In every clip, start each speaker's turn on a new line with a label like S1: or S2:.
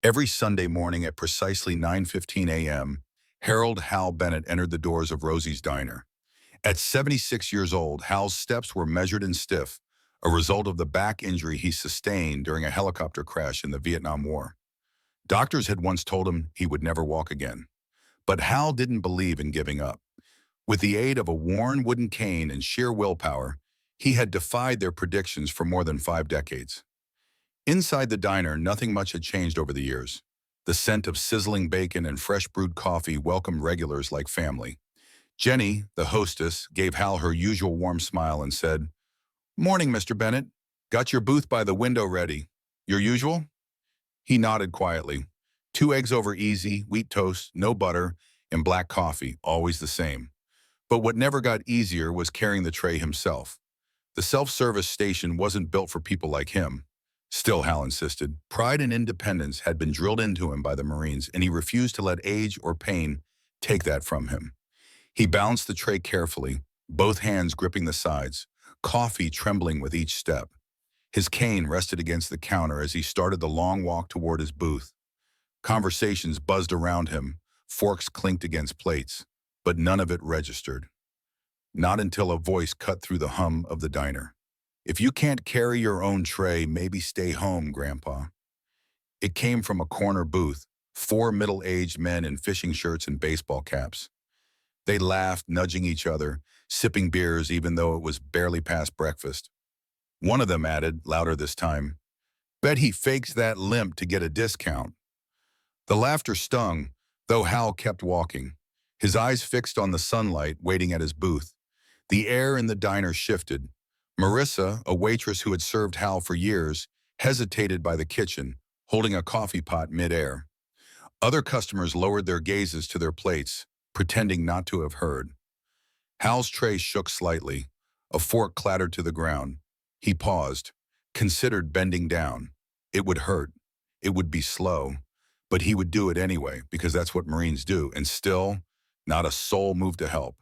S1: Every Sunday morning at precisely 9:15 a.m., Harold Hal Bennett entered the doors of Rosie's Diner. At 76 years old, Hal's steps were measured and stiff, a result of the back injury he sustained during a helicopter crash in the Vietnam War. Doctors had once told him he would never walk again. But Hal didn't believe in giving up. With the aid of a worn wooden cane and sheer willpower, he had defied their predictions for more than 5 decades. Inside the diner, nothing much had changed over the years. The scent of sizzling bacon and fresh brewed coffee welcomed regulars like family. Jenny, the hostess, gave Hal her usual warm smile and said, "Morning, Mr. Bennett. Got your booth by the window ready. Your usual?" He nodded quietly. 2 eggs over easy, wheat toast, no butter, and black coffee, always the same. But what never got easier was carrying the tray himself. The self-service station wasn't built for people like him. Still, Hal insisted, pride and independence had been drilled into him by the Marines, and he refused to let age or pain take that from him. He balanced the tray carefully, both hands gripping the sides, coffee trembling with each step. His cane rested against the counter as he started the long walk toward his booth. Conversations buzzed around him, forks clinked against plates, but none of it registered. Not until a voice cut through the hum of the diner. "If you can't carry your own tray, maybe stay home, Grandpa." It came from a corner booth, 4 middle-aged men in fishing shirts and baseball caps. They laughed, nudging each other, sipping beers even though it was barely past breakfast. One of them added, louder this time, "Bet he fakes that limp to get a discount." The laughter stung, though Hal kept walking, his eyes fixed on the sunlight waiting at his booth. The air in the diner shifted. Marissa, a waitress who had served Hal for years, hesitated by the kitchen, holding a coffee pot midair. Other customers lowered their gazes to their plates, pretending not to have heard. Hal's tray shook slightly. A fork clattered to the ground. He paused, considered bending down. It would hurt. It would be slow. But he would do it anyway, because that's what Marines do, and still, not a soul moved to help.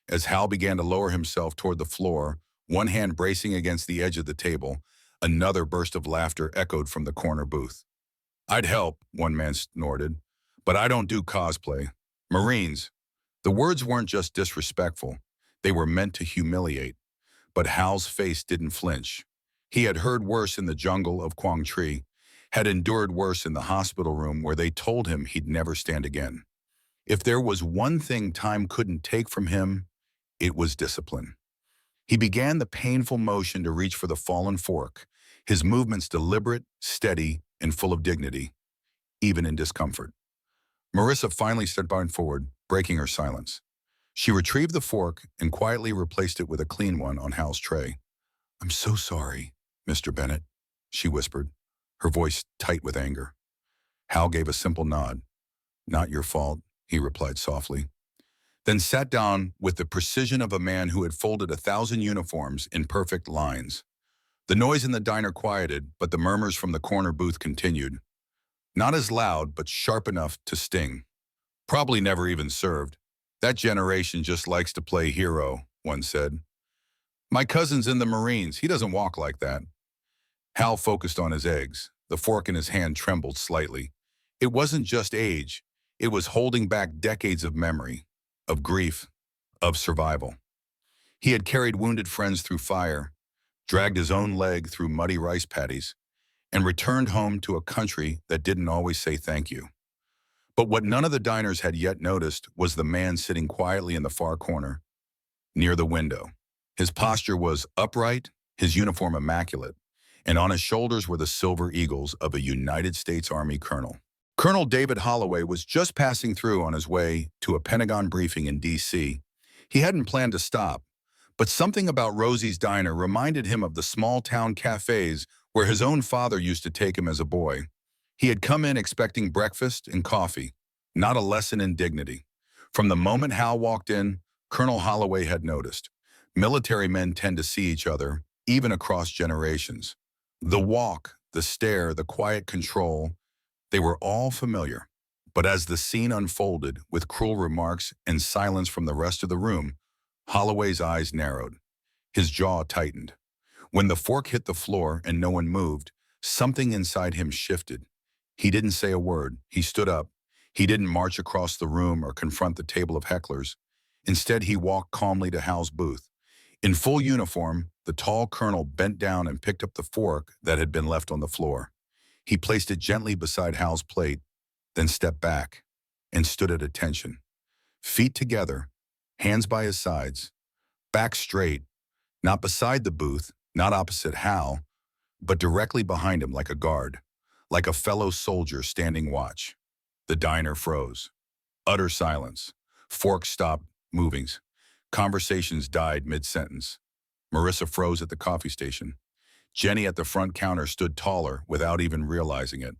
S1: As Hal began to lower himself toward the floor, one hand bracing against the edge of the table, another burst of laughter echoed from the corner booth. "I'd help," one man snorted, "but I don't do cosplay. Marines." The words weren't just disrespectful. They were meant to humiliate. But Hal's face didn't flinch. He had heard worse in the jungle of Quang Tri, had endured worse in the hospital room where they told him he'd never stand again. If there was one thing time couldn't take from him, it was discipline. He began the painful motion to reach for the fallen fork, his movements deliberate, steady, and full of dignity, even in discomfort. Marissa finally stepped forward, breaking her silence. She retrieved the fork and quietly replaced it with a clean one on Hal's tray. "I'm so sorry, Mr. Bennett," she whispered, her voice tight with anger. Hal gave a simple nod. "Not your fault," he replied softly, then sat down with the precision of a man who had folded 1,000 uniforms in perfect lines. The noise in the diner quieted, but the murmurs from the corner booth continued. Not as loud, but sharp enough to sting. "Probably never even served. That generation just likes to play hero," one said. "My cousin's in the Marines. He doesn't walk like that." Hal focused on his eggs. The fork in his hand trembled slightly. It wasn't just age. It was holding back decades of memory, of grief, of survival. He had carried wounded friends through fire, dragged his own leg through muddy rice paddies, and returned home to a country that didn't always say thank you. But what none of the diners had yet noticed was the man sitting quietly in the far corner, near the window. His posture was upright, his uniform immaculate, and on his shoulders were the silver eagles of a United States Army colonel. Colonel David Holloway was just passing through on his way to a Pentagon briefing in D.C. He hadn't planned to stop, but something about Rosie's Diner reminded him of the small-town cafes where his own father used to take him as a boy. He had come in expecting breakfast and coffee, not a lesson in dignity. From the moment Hal walked in, Colonel Holloway had noticed. Military men tend to see each other, even across generations. The walk, the stare, the quiet control, they were all familiar. But as the scene unfolded, with cruel remarks and silence from the rest of the room, Holloway's eyes narrowed. His jaw tightened. When the fork hit the floor and no one moved, something inside him shifted. He didn't say a word. He stood up. He didn't march across the room or confront the table of hecklers. Instead, he walked calmly to Hal's booth. In full uniform, the tall colonel bent down and picked up the fork that had been left on the floor. He placed it gently beside Hal's plate, then stepped back and stood at attention. Feet together, hands by his sides, back straight, not beside the booth, not opposite Hal, but directly behind him like a guard, like a fellow soldier standing watch. The diner froze. Utter silence. Forks stopped moving. Conversations died mid-sentence. Marissa froze at the coffee station. Jenny at the front counter stood taller without even realizing it.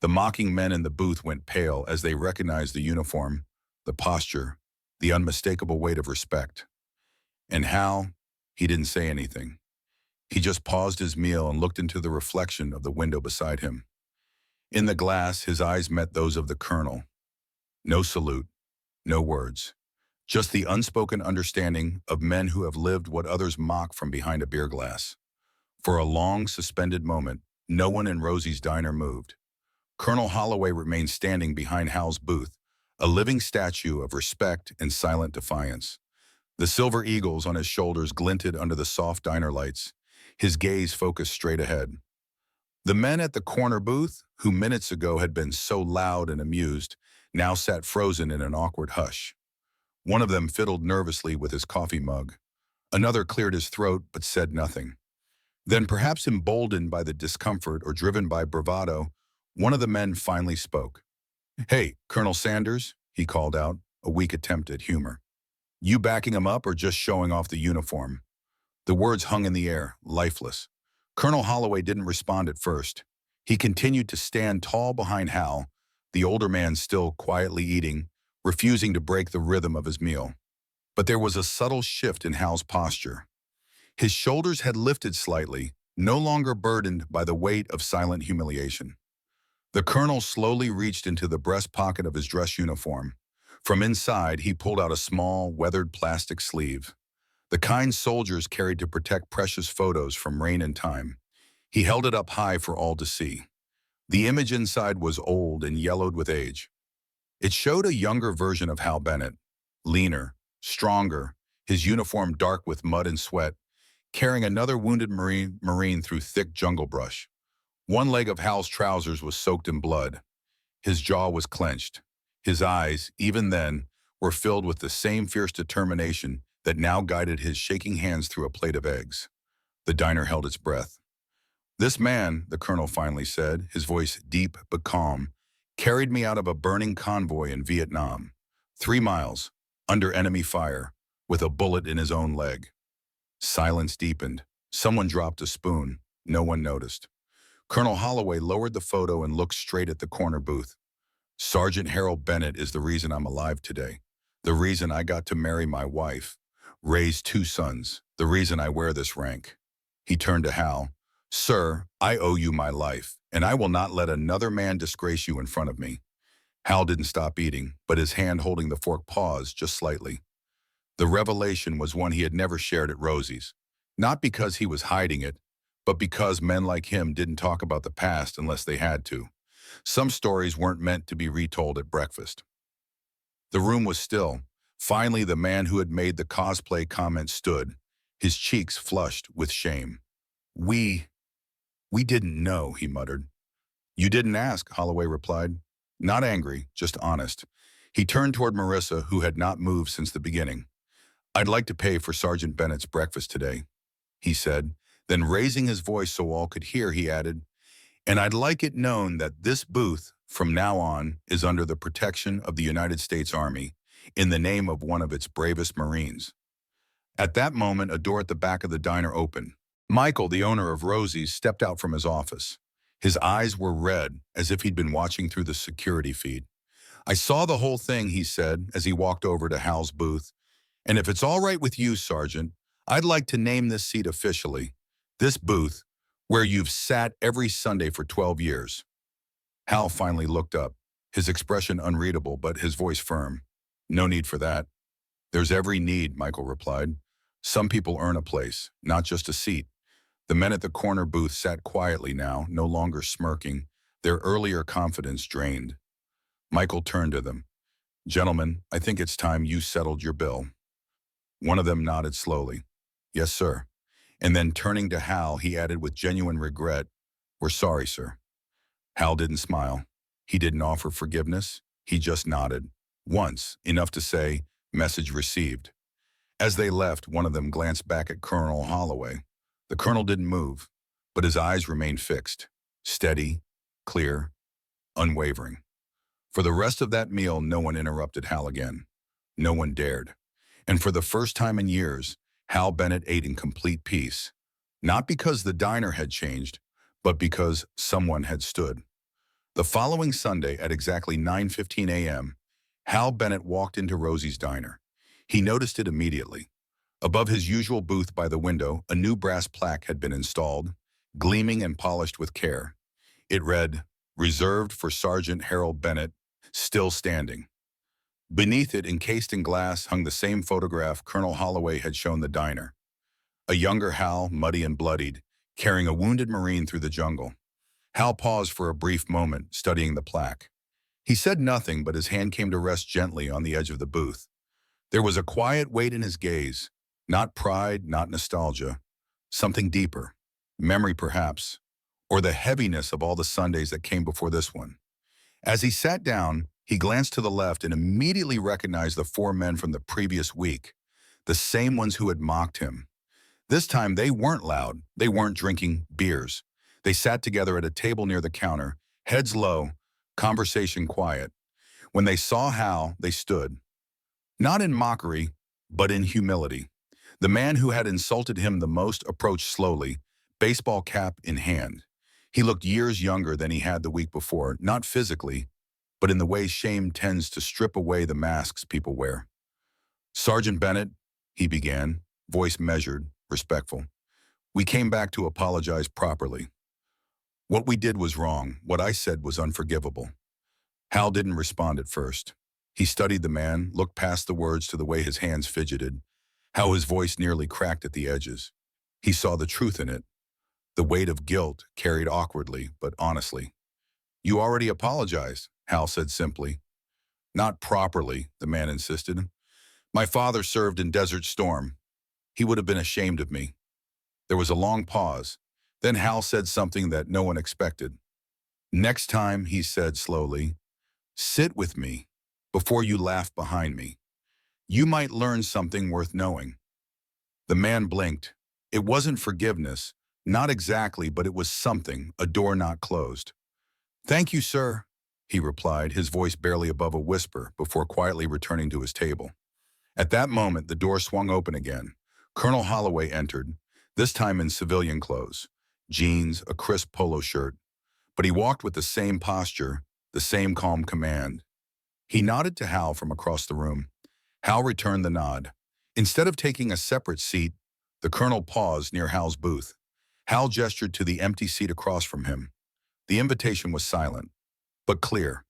S1: The mocking men in the booth went pale as they recognized the uniform, the posture, the unmistakable weight of respect. And Hal, he didn't say anything. He just paused his meal and looked into the reflection of the window beside him. In the glass, his eyes met those of the colonel. No salute, no words. Just the unspoken understanding of men who have lived what others mock from behind a beer glass. For a long, suspended moment, no one in Rosie's diner moved. Colonel Holloway remained standing behind Hal's booth, a living statue of respect and silent defiance. The silver eagles on his shoulders glinted under the soft diner lights, his gaze focused straight ahead. The men at the corner booth, who minutes ago had been so loud and amused, now sat frozen in an awkward hush. One of them fiddled nervously with his coffee mug. Another cleared his throat but said nothing. Then, perhaps emboldened by the discomfort or driven by bravado, one of the men finally spoke. "Hey, Colonel Sanders," he called out, a weak attempt at humor. "You backing him up or just showing off the uniform?" The words hung in the air, lifeless. Colonel Holloway didn't respond at first. He continued to stand tall behind Hal, the older man still quietly eating, refusing to break the rhythm of his meal. But there was a subtle shift in Hal's posture. His shoulders had lifted slightly, no longer burdened by the weight of silent humiliation. The colonel slowly reached into the breast pocket of his dress uniform. From inside, he pulled out a small, weathered plastic sleeve, the kind soldiers carried to protect precious photos from rain and time. He held it up high for all to see. The image inside was old and yellowed with age. It showed a younger version of Hal Bennett, leaner, stronger, his uniform dark with mud and sweat, carrying another wounded Marine through thick jungle brush. One leg of Hal's trousers was soaked in blood. His jaw was clenched. His eyes, even then, were filled with the same fierce determination that now guided his shaking hands through a plate of eggs. The diner held its breath. "This man," the colonel finally said, his voice deep but calm, "carried me out of a burning convoy in Vietnam. 3 miles, under enemy fire, with a bullet in his own leg." Silence deepened. Someone dropped a spoon. No one noticed. Colonel Holloway lowered the photo and looked straight at the corner booth. "Sergeant Harold Bennett is the reason I'm alive today. The reason I got to marry my wife, raise 2 sons, the reason I wear this rank." He turned to Hal. "Sir, I owe you my life, and I will not let another man disgrace you in front of me." Hal didn't stop eating, but his hand holding the fork paused just slightly. The revelation was one he had never shared at Rosie's, not because he was hiding it, but because men like him didn't talk about the past unless they had to. Some stories weren't meant to be retold at breakfast. The room was still. Finally, the man who had made the cosplay comment stood, his cheeks flushed with shame. We didn't know," he muttered. "You didn't ask," Holloway replied. Not angry, just honest. He turned toward Marissa, who had not moved since the beginning. "I'd like to pay for Sergeant Bennett's breakfast today," he said. Then raising his voice so all could hear, he added, "And I'd like it known that this booth, from now on, is under the protection of the United States Army, in the name of one of its bravest Marines." At that moment, a door at the back of the diner opened. Michael, the owner of Rosie's, stepped out from his office. His eyes were red, as if he'd been watching through the security feed. "I saw the whole thing," he said, as he walked over to Hal's booth. "And if it's all right with you, Sergeant, I'd like to name this seat officially. This booth, where you've sat every Sunday for 12 years. Hal finally looked up, his expression unreadable, but his voice firm. "No need for that." "There's every need," Michael replied. "Some people earn a place, not just a seat." The men at the corner booth sat quietly now, no longer smirking, their earlier confidence drained. Michael turned to them. "Gentlemen, I think it's time you settled your bill." One of them nodded slowly. "Yes, sir." And then turning to Hal, he added with genuine regret, "We're sorry, sir." Hal didn't smile. He didn't offer forgiveness. He just nodded. Once, enough to say, "Message received." As they left, one of them glanced back at Colonel Holloway. The colonel didn't move, but his eyes remained fixed, steady, clear, unwavering. For the rest of that meal, no one interrupted Hal again. No one dared. And for the first time in years, Hal Bennett ate in complete peace. Not because the diner had changed, but because someone had stood. The following Sunday at exactly 9:15 a.m., Hal Bennett walked into Rosie's diner. He noticed it immediately. Above his usual booth by the window, a new brass plaque had been installed, gleaming and polished with care. It read, "Reserved for Sergeant Harold Bennett, still standing." Beneath it, encased in glass, hung the same photograph Colonel Holloway had shown the diner. A younger Hal, muddy and bloodied, carrying a wounded Marine through the jungle. Hal paused for a brief moment, studying the plaque. He said nothing, but his hand came to rest gently on the edge of the booth. There was a quiet weight in his gaze, not pride, not nostalgia, something deeper, memory perhaps, or the heaviness of all the Sundays that came before this one. As he sat down, he glanced to the left and immediately recognized the four men from the previous week, the same ones who had mocked him. This time they weren't loud, they weren't drinking beers. They sat together at a table near the counter, heads low, conversation quiet. When they saw Hal, they stood. Not in mockery, but in humility. The man who had insulted him the most approached slowly, baseball cap in hand. He looked years younger than he had the week before, not physically, but in the way shame tends to strip away the masks people wear. "Sergeant Bennett," he began, voice measured, respectful. "We came back to apologize properly. What we did was wrong. What I said was unforgivable." Hal didn't respond at first. He studied the man, looked past the words to the way his hands fidgeted, how his voice nearly cracked at the edges. He saw the truth in it, the weight of guilt carried awkwardly but honestly. "You already apologized," Hal said simply. "Not properly," the man insisted. "My father served in Desert Storm. He would have been ashamed of me." There was a long pause. Then Hal said something that no one expected. "Next time," he said slowly, "sit with me before you laugh behind me. You might learn something worth knowing." The man blinked. It wasn't forgiveness, not exactly, but it was something, a door not closed. "Thank you, sir," he replied, his voice barely above a whisper, before quietly returning to his table. At that moment, the door swung open again. Colonel Holloway entered, this time in civilian clothes, jeans, a crisp polo shirt. But he walked with the same posture, the same calm command. He nodded to Hal from across the room. Hal returned the nod. Instead of taking a separate seat, the colonel paused near Hal's booth. Hal gestured to the empty seat across from him. The invitation was silent, but clear.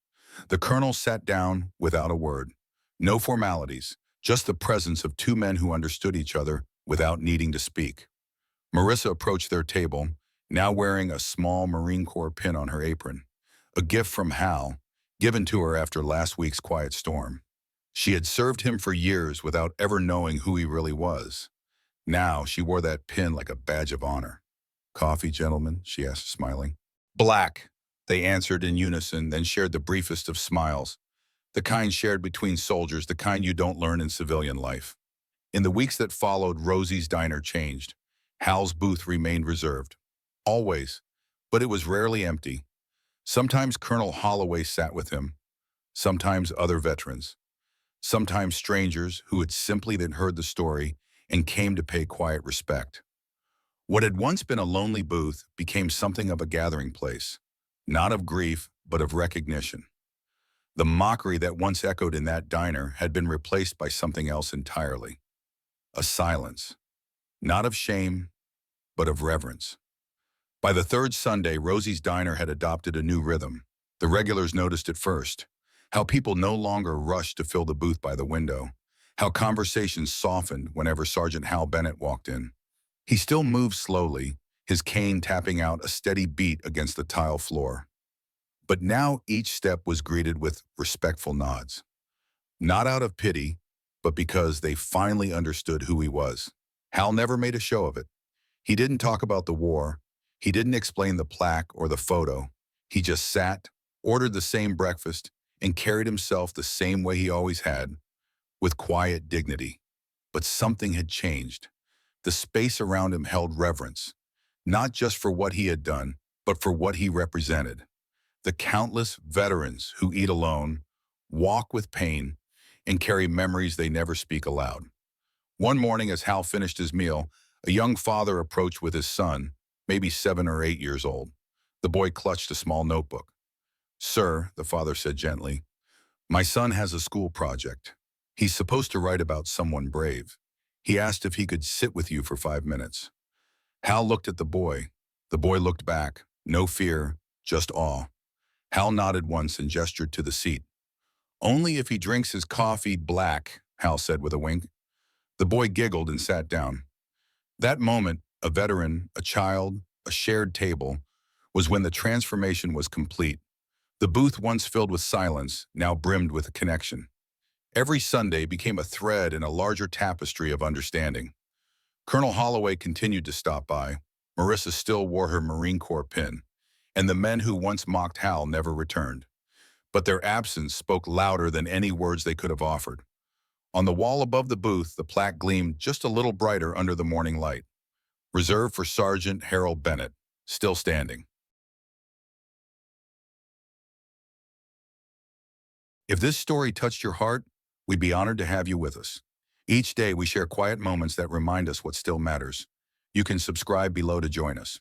S1: The colonel sat down without a word. No formalities, just the presence of two men who understood each other without needing to speak. Marissa approached their table, now wearing a small Marine Corps pin on her apron, a gift from Hal, given to her after last week's quiet storm. She had served him for years without ever knowing who he really was. Now she wore that pin like a badge of honor. "Coffee, gentlemen?" she asked, smiling. "Black," they answered in unison, then shared the briefest of smiles, the kind shared between soldiers, the kind you don't learn in civilian life. In the weeks that followed, Rosie's diner changed. Hal's booth remained reserved. Always, but it was rarely empty. Sometimes Colonel Holloway sat with him, sometimes other veterans, sometimes strangers who had simply then heard the story and came to pay quiet respect. What had once been a lonely booth became something of a gathering place, not of grief, but of recognition. The mockery that once echoed in that diner had been replaced by something else entirely. A silence, not of shame, but of reverence. By the third Sunday, Rosie's diner had adopted a new rhythm. The regulars noticed it first, how people no longer rushed to fill the booth by the window, how conversations softened whenever Sergeant Hal Bennett walked in. He still moved slowly, his cane tapping out a steady beat against the tile floor. But now each step was greeted with respectful nods. Not out of pity, but because they finally understood who he was. Hal never made a show of it. He didn't talk about the war. He didn't explain the plaque or the photo. He just sat, ordered the same breakfast, and carried himself the same way he always had, with quiet dignity. But something had changed. The space around him held reverence, not just for what he had done, but for what he represented. The countless veterans who eat alone, walk with pain, and carry memories they never speak aloud. One morning, as Hal finished his meal, a young father approached with his son, maybe 7 or 8 years old. The boy clutched a small notebook. "Sir," the father said gently, "my son has a school project. He's supposed to write about someone brave. He asked if he could sit with you for 5 minutes." Hal looked at the boy. The boy looked back. No fear, just awe. Hal nodded once and gestured to the seat. "Only if he drinks his coffee black," Hal said with a wink. The boy giggled and sat down. That moment, a veteran, a child, a shared table, was when the transformation was complete. The booth once filled with silence now brimmed with a connection. Every Sunday became a thread in a larger tapestry of understanding. Colonel Holloway continued to stop by. Marissa still wore her Marine Corps pin, and the men who once mocked Hal never returned. But their absence spoke louder than any words they could have offered. On the wall above the booth, the plaque gleamed just a little brighter under the morning light. "Reserved for Sergeant Harold Bennett," still standing. If this story touched your heart, we'd be honored to have you with us. Each day we share quiet moments that remind us what still matters. You can subscribe below to join us.